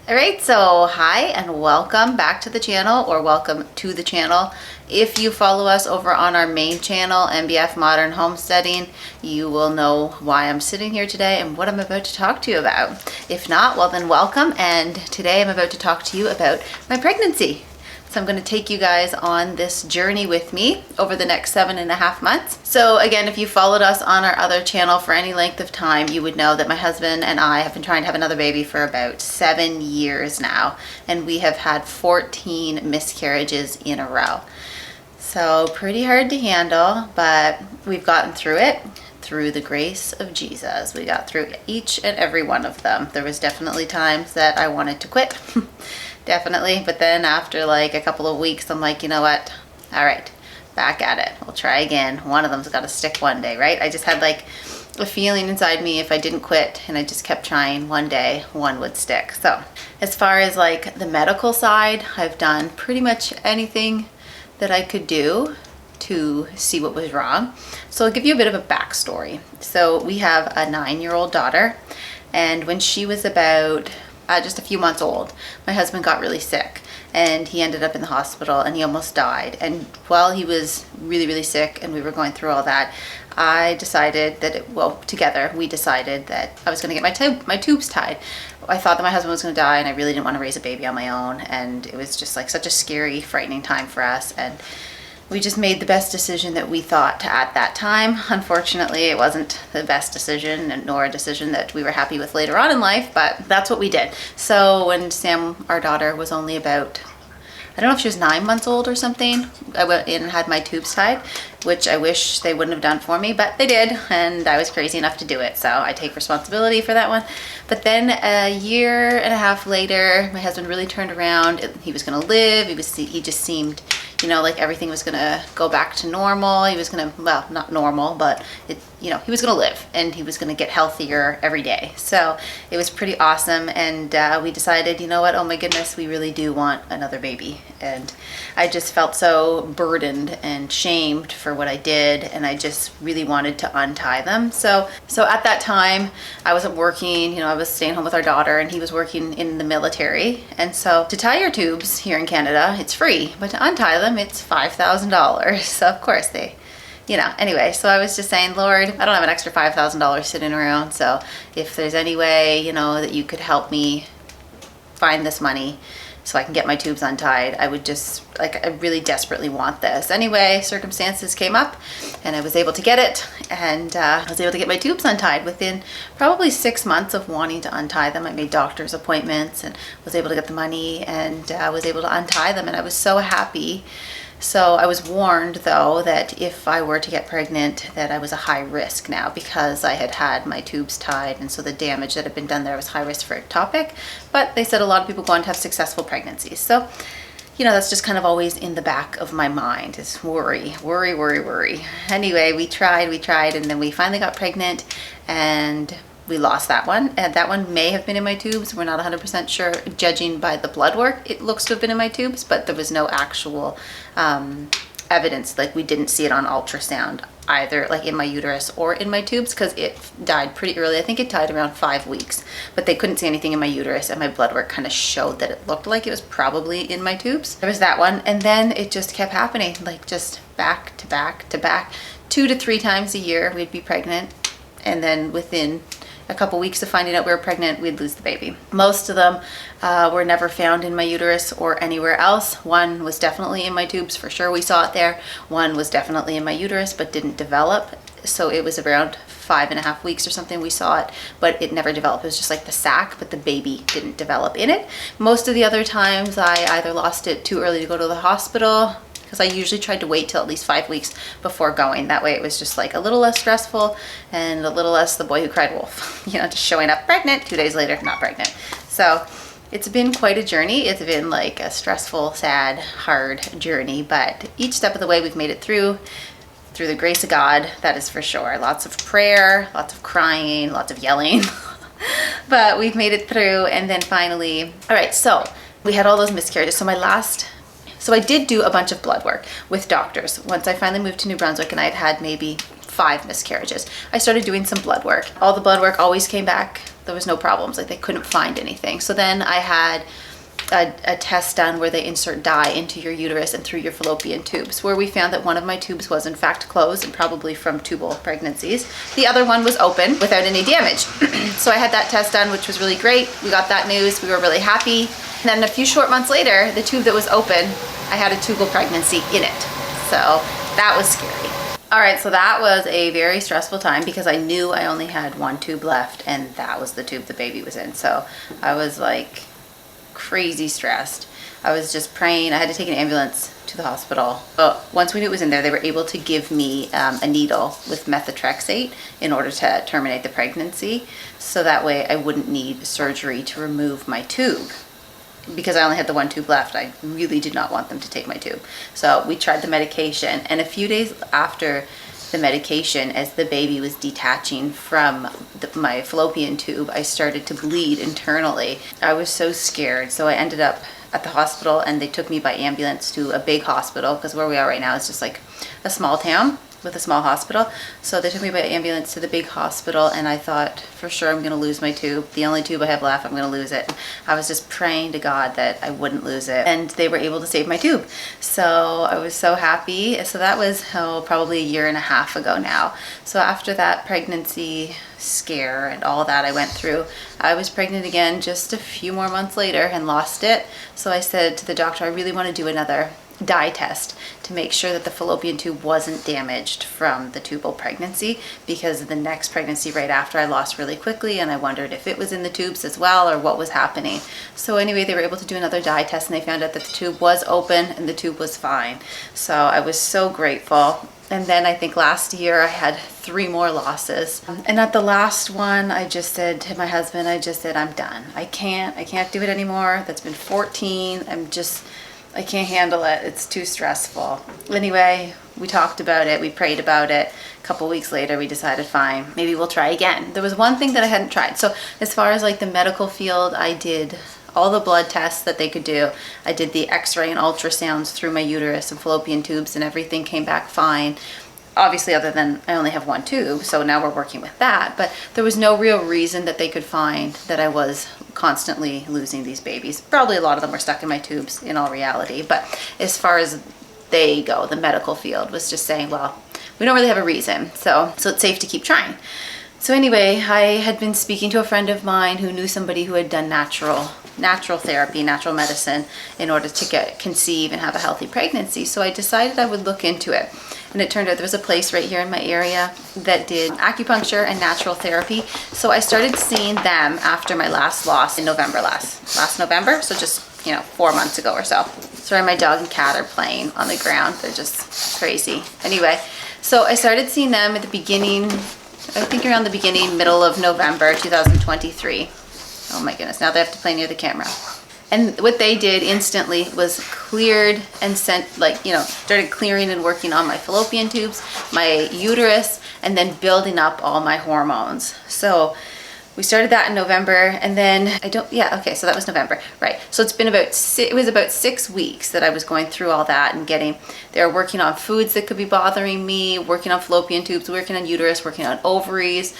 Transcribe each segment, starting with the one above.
All right, so hi and welcome back to the channel, or welcome to the channel. If you follow us over on our main channel, MBF Modern Homesteading, you will know why I'm sitting here today and what I'm about to talk to you about. If not, well then welcome, and today I'm about to talk to you about my pregnancy. So I'm going to take you guys on this journey with me over the next 7.5 months. So again, if you followed us on our other channel for any length of time, you would know that my husband and I have been trying to have another baby for about 7 years now. And we have had 14 miscarriages in a row. So pretty hard to handle, but we've gotten through it through the grace of Jesus. We got through each and every one of them. There was definitely times that I wanted to quit. Definitely, but then after like a couple of weeks, I'm like, you know what? All right, back at it. We'll try again. One of them's got to stick one day, right? I just had like a feeling inside me if I didn't quit and I just kept trying, one day one would stick. So as far as like the medical side, I've done pretty much anything that I could do to see what was wrong. So I'll give you a bit of a backstory. So we have a 9-year-old daughter, and when she was about just a few months old, my husband got really sick and he ended up in the hospital and he almost died. And while he was really, really sick and we were going through all that, I decided that, together we decided that I was going to get my tubes tied. I thought that my husband was going to die and I really didn't want to raise a baby on my own, and it was just like such a scary, frightening time for us, and we just made the best decision that we thought at that time. Unfortunately, it wasn't the best decision, nor a decision that we were happy with later on in life, but that's what we did. So when Sam, our daughter, was only about, I don't know if she was 9 months old or something, I went in and had my tubes tied, which I wish they wouldn't have done for me, but they did, and I was crazy enough to do it, so I take responsibility for that one. But then a 1.5 years later, my husband really turned around. He was going to live. He just seemed, like everything was going to go back to normal. He was going to, well, not normal, but he was going to live and he was going to get healthier every day. So it was pretty awesome. And we decided, you know what? Oh my goodness, we really do want another baby. And I just felt so burdened and shamed for what I did. And I just really wanted to untie them. So at that time I wasn't working, I was staying home with our daughter and he was working in the military. And so to tie your tubes here in Canada, it's free, but to untie them, it's $5,000. So of course anyway, so I was just saying, Lord, I don't have an extra $5,000 sitting around. So if there's any way, that you could help me find this money so I can get my tubes untied, I would just, I really desperately want this. Anyway, circumstances came up and I was able to get it, and I was able to get my tubes untied within probably 6 months of wanting to untie them. I made doctor's appointments and was able to get the money and was able to untie them, and I was so happy. So I was warned, though, that if I were to get pregnant, that I was a high risk now because I had had my tubes tied, and so the damage that had been done there was high risk for ectopic. But they said a lot of people go on to have successful pregnancies. So, that's just kind of always in the back of my mind, is worry. Anyway, we tried, and then we finally got pregnant, and we lost that one, and that one may have been in my tubes. We're not 100% sure. Judging by the blood work, it looks to have been in my tubes, but there was no actual evidence. Like, we didn't see it on ultrasound either, like in my uterus or in my tubes, because it died pretty early. I think it died around 5 weeks, but they couldn't see anything in my uterus, and my blood work kind of showed that it looked like it was probably in my tubes. There was that one, and then it just kept happening, like just back to back to back. 2 to 3 times a year we'd be pregnant, and then within a couple weeks of finding out we were pregnant, we'd lose the baby. Most of them were never found in my uterus or anywhere else. One was definitely in my tubes, for sure, we saw it there. One was definitely in my uterus but didn't develop. So it was around 5.5 weeks or something we saw it, but it never developed. It was just like the sac, but the baby didn't develop in it. Most of the other times I either lost it too early to go to the hospital, because I usually tried to wait till at least 5 weeks before going. That way it was just like a little less stressful and a little less the boy who cried wolf, just showing up pregnant, 2 days later, not pregnant. So it's been quite a journey. It's been like a stressful, sad, hard journey, but each step of the way we've made it through the grace of God, that is for sure. Lots of prayer, lots of crying, lots of yelling, but we've made it through. And then finally, all right, so we had all those miscarriages. So I did do a bunch of blood work with doctors. Once I finally moved to New Brunswick and I had maybe 5 miscarriages, I started doing some blood work. All the blood work always came back There was no problems. Like they couldn't find anything. So then I had a test done where they insert dye into your uterus and through your fallopian tubes, where we found that one of my tubes was in fact closed and probably from tubal pregnancies. The other one was open without any damage. So I had that test done, which was really great. We got that news. We were really happy. And then a few short months later, the tube that was open, I had a tubal pregnancy in it. So that was scary. All right, so that was a very stressful time because I knew I only had one tube left, and that was the tube the baby was in. So I was like crazy stressed. I was just praying. I had to take an ambulance to the hospital. But once we knew it was in there, they were able to give me a needle with methotrexate in order to terminate the pregnancy. So that way I wouldn't need surgery to remove my tube. Because I only had the one tube left, I really did not want them to take my tube. So we tried the medication, and a few days after the medication, as the baby was detaching from my fallopian tube, I started to bleed internally. I was so scared, so I ended up at the hospital, and they took me by ambulance to a big hospital, because where we are right now is just like a small town with a small hospital. So they took me by ambulance to the big hospital, and I thought for sure I'm gonna lose my tube. The only tube I have left, I'm gonna lose it. I was just praying to God that I wouldn't lose it, and they were able to save my tube. So I was so happy. So that was probably a year and a half ago now. So after that pregnancy scare and all that I went through, I was pregnant again just a few more months later and lost it. So I said to the doctor, I really want to do another dye test to make sure that the fallopian tube wasn't damaged from the tubal pregnancy, because the next pregnancy right after I lost really quickly, and I wondered if it was in the tubes as well or what was happening. So anyway, they were able to do another dye test, and they found out that the tube was open and the tube was fine. So I was so grateful. And then I think last year I had 3 more losses. And at the last one, I just said to my husband, I'm done. I can't do it anymore. That's been 14. I can't handle it. It's too stressful. Anyway, we talked about it. We prayed about it. A couple weeks later, we decided, fine, maybe we'll try again. There was one thing that I hadn't tried. So as far as like the medical field, I did all the blood tests that they could do. I did the x-ray and ultrasounds through my uterus and fallopian tubes, and everything came back fine. Obviously, other than I only have one tube, so now we're working with that. But there was no real reason that they could find that I was constantly losing these babies. Probably a lot of them were stuck in my tubes in all reality. But as far as they go, the medical field was just saying, well, we don't really have a reason, so it's safe to keep trying. So anyway, I had been speaking to a friend of mine who knew somebody who had done natural therapy, natural medicine, in order to conceive and have a healthy pregnancy. So I decided I would look into it. And it turned out there was a place right here in my area that did acupuncture and natural therapy. So I started seeing them after my last loss in November, last November. So just, 4 months ago or so. Sorry, my dog and cat are playing on the ground. They're just crazy. Anyway, so I started seeing them at the beginning, I think around the middle of November 2023. Oh my goodness, now they have to play near the camera. And what they did instantly was cleared and started clearing and working on my fallopian tubes, my uterus, and then building up all my hormones. So we started that in November, and then so that was November, right? So it was about 6 weeks that I was going through all that and they were working on foods that could be bothering me, working on fallopian tubes, working on uterus, working on ovaries.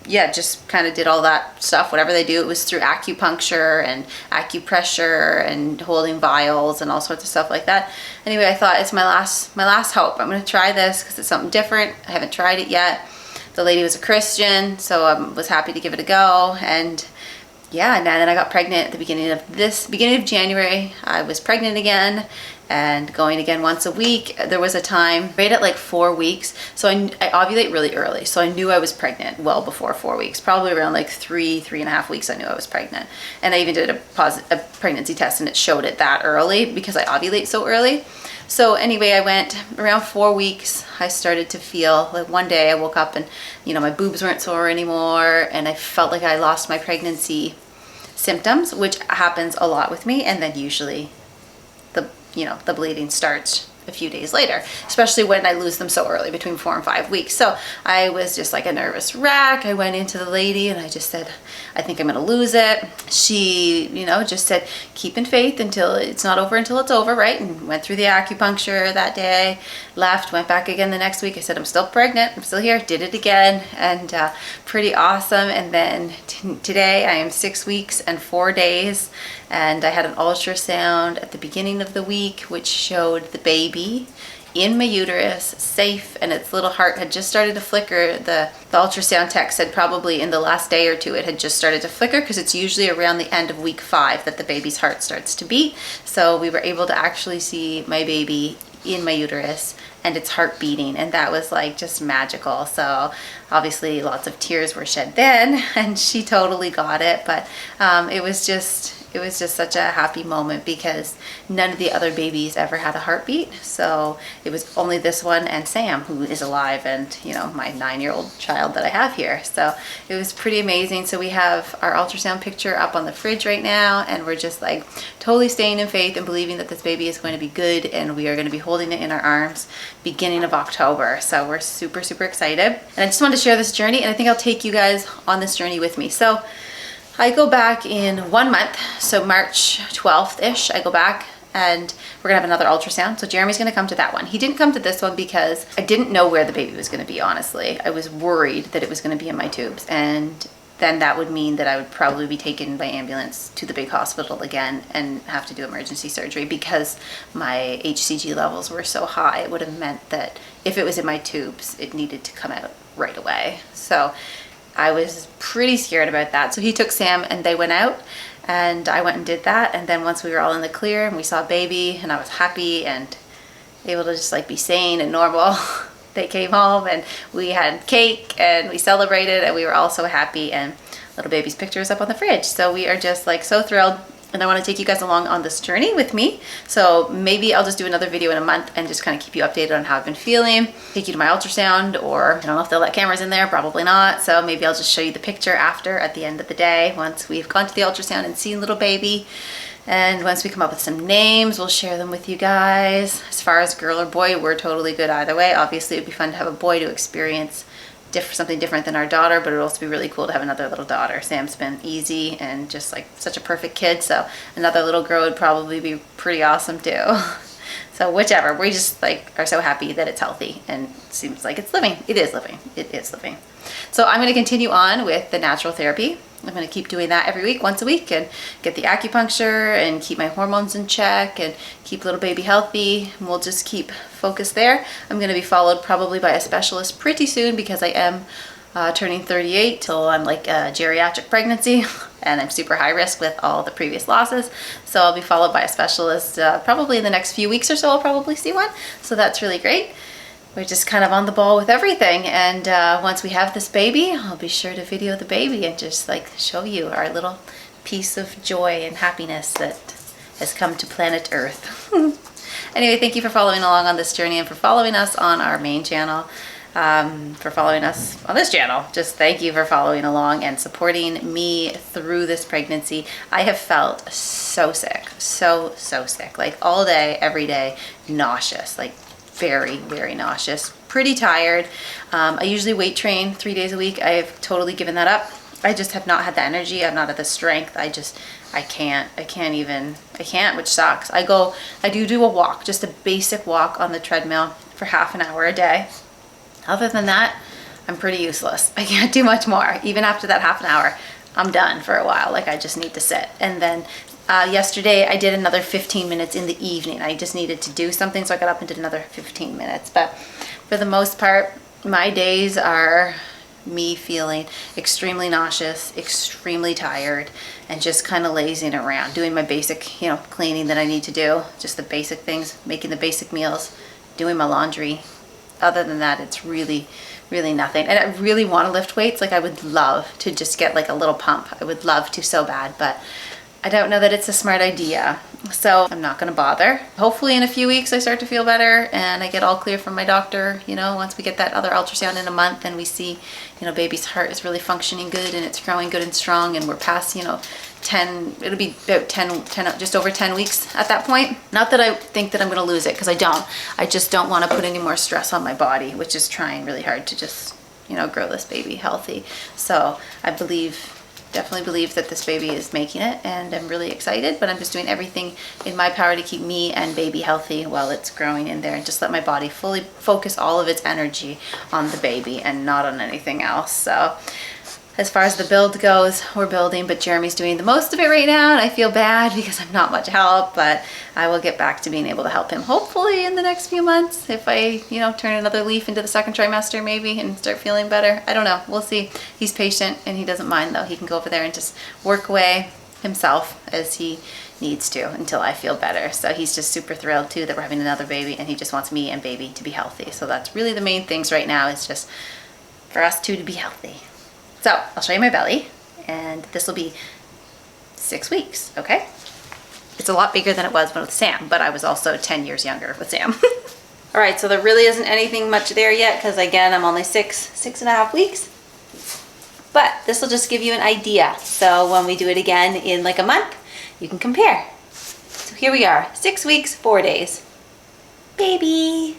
Just kind of did all that stuff. Whatever they do, it was through acupuncture and acupressure and holding vials and all sorts of stuff like that. Anyway, I thought it's my last hope. I'm going to try this because it's something different. I haven't tried it yet. The lady was a Christian, so I was happy to give it a go. And then I got pregnant at the beginning of January. I was pregnant again and going again once a week. There was a time right at like 4 weeks. So I ovulate really early. So I knew I was pregnant well before 4 weeks, probably around like 3.5 weeks. I knew I was pregnant. And I even did a pregnancy test, and it showed it that early because I ovulate so early. So anyway, I went around 4 weeks. I started to feel like one day I woke up and, my boobs weren't sore anymore, and I felt like I lost my pregnancy symptoms, which happens a lot with me. And then usually the bleeding starts a few days later, especially when I lose them so early, between 4 and 5 weeks. So I was just like a nervous wreck. I went into the lady and I just said, I think I'm gonna lose it. She, you know, just said, keep in faith until it's not over until it's over, right? And went through the acupuncture that day, left, went back again the next week. I said, I'm still pregnant, I'm still here, did it again, and pretty awesome. And then today I am 6 weeks and 4 days, and I had an ultrasound at the beginning of the week, which showed the baby in my uterus, safe, and its little heart had just started to flicker. The ultrasound tech said probably in the last day or two it had just started to flicker, because it's usually around the end of week 5 that the baby's heart starts to beat. So we were able to actually see my baby in my uterus and its heart beating, and that was like just magical. So obviously lots of tears were shed then, and she totally got it, but it was just such a happy moment because none of the other babies ever had a heartbeat. So it was only this one and Sam, who is alive, and you know, my 9-year-old child that I have here. So it was pretty amazing. So we have our ultrasound picture up on the fridge right now, and we're just like totally staying in faith and believing that this baby is going to be good, and we are going to be holding it in our arms beginning of October. So we're super, super excited. And I just wanted to share this journey, and I think I'll take you guys on this journey with me. So I go back in 1 month, so March 12th-ish, I go back, and we're gonna have another ultrasound. So Jeremy's gonna come to that one. He didn't come to this one because I didn't know where the baby was gonna be, honestly. I was worried that it was gonna be in my tubes, and then that would mean that I would probably be taken by ambulance to the big hospital again and have to do emergency surgery, because my HCG levels were so high. It would have meant that if it was in my tubes, it needed to come out right away. So I was pretty scared about that. So he took Sam and they went out, and I went and did that. And then once we were all in the clear and we saw baby, and I was happy and able to just like be sane and normal, they came home and we had cake and we celebrated, and we were all so happy, and little baby's picture is up on the fridge. So we are just like so thrilled. And I want to take you guys along on this journey with me. So maybe I'll just do another video in a month and just kind of keep you updated on how I've been feeling. Take you to my ultrasound, or I don't know if they'll let cameras in there, probably not. So maybe I'll just show you the picture after at the end of the day, once we've gone to the ultrasound and seen little baby. And once we come up with some names, we'll share them with you guys. As far as girl or boy, we're totally good either way. Obviously, it'd be fun to have a boy to experience something different than our daughter, but it would also be really cool to have another little daughter. Sam's been easy and just like such a perfect kid, so another little girl would probably be pretty awesome too. So whichever, we just like are so happy that it's healthy and seems like it's living. It is living. It is living. So I'm going to continue on with the natural therapy. I'm going to keep doing that every week, once a week, and get the acupuncture and keep my hormones in check and keep little baby healthy. And we'll just keep focused there. I'm going to be followed probably by a specialist pretty soon, because I am turning 38, till I'm like a geriatric pregnancy, and I'm super high risk with all the previous losses. So I'll be followed by a specialist probably in the next few weeks or so. I'll probably see one. So that's really great. We're just kind of on the ball with everything, and once we have this baby, I'll be sure to video the baby and just like show you our little piece of joy and happiness that has come to planet Earth. Anyway, thank you for following along on this journey, and for following us on our main channel, for following us on this channel. Just thank you for following along and supporting me through this pregnancy. I have felt so sick, so sick, like all day, every day, nauseous, like very, very nauseous, pretty tired. I usually weight train 3 days a week. I've totally given that up. I just have not had the energy. I've not had the strength. I can't, which sucks. I do a walk, just a basic walk on the treadmill for half an hour a day. Other than that, I'm pretty useless. I can't do much more. Even after that half an hour, I'm done for a while. Like I just need to sit. And then yesterday I did another 15 minutes in the evening. I just needed to do something, so I got up and did another 15 minutes. But for the most part, my days are me feeling extremely nauseous, extremely tired, and just kind of lazing around, doing my basic, cleaning that I need to do, just the basic things, making the basic meals, doing my laundry. Other than that, it's really nothing. And I really want to lift weights. Like I would love to just get like a little pump. I would love to so bad, but I don't know that it's a smart idea. So I'm not gonna bother. Hopefully in a few weeks I start to feel better and I get all clear from my doctor, you know, once we get that other ultrasound in a month and we see, you know, baby's heart is really functioning good and it's growing good and strong and we're past, you know, 10, it'll be about 10, just over 10 weeks at that point. Not that I think that I'm gonna lose it, because I don't. I just don't wanna put any more stress on my body, which is trying really hard to just, you know, grow this baby healthy. So I definitely believe that this baby is making it and I'm really excited, but I'm just doing everything in my power to keep me and baby healthy while it's growing in there and just let my body fully focus all of its energy on the baby and not on anything else. So as far as the build goes, we're building, but Jeremy's doing the most of it right now and I feel bad because I'm not much help, but I will get back to being able to help him hopefully in the next few months if I, you know, turn another leaf into the second trimester maybe and start feeling better. I don't know, we'll see. He's patient and he doesn't mind though. He can go over there and just work away himself as he needs to until I feel better. So he's just super thrilled too that we're having another baby and he just wants me and baby to be healthy. So that's really the main things right now, is just for us two to be healthy. So I'll show you my belly, and this will be 6 weeks, okay? It's a lot bigger than it was with Sam, but I was also 10 years younger with Sam. All right, so there really isn't anything much there yet, because again, I'm only six and a half weeks. But this will just give you an idea. So when we do it again in like a month, you can compare. So here we are, 6 weeks, 4 days. Baby.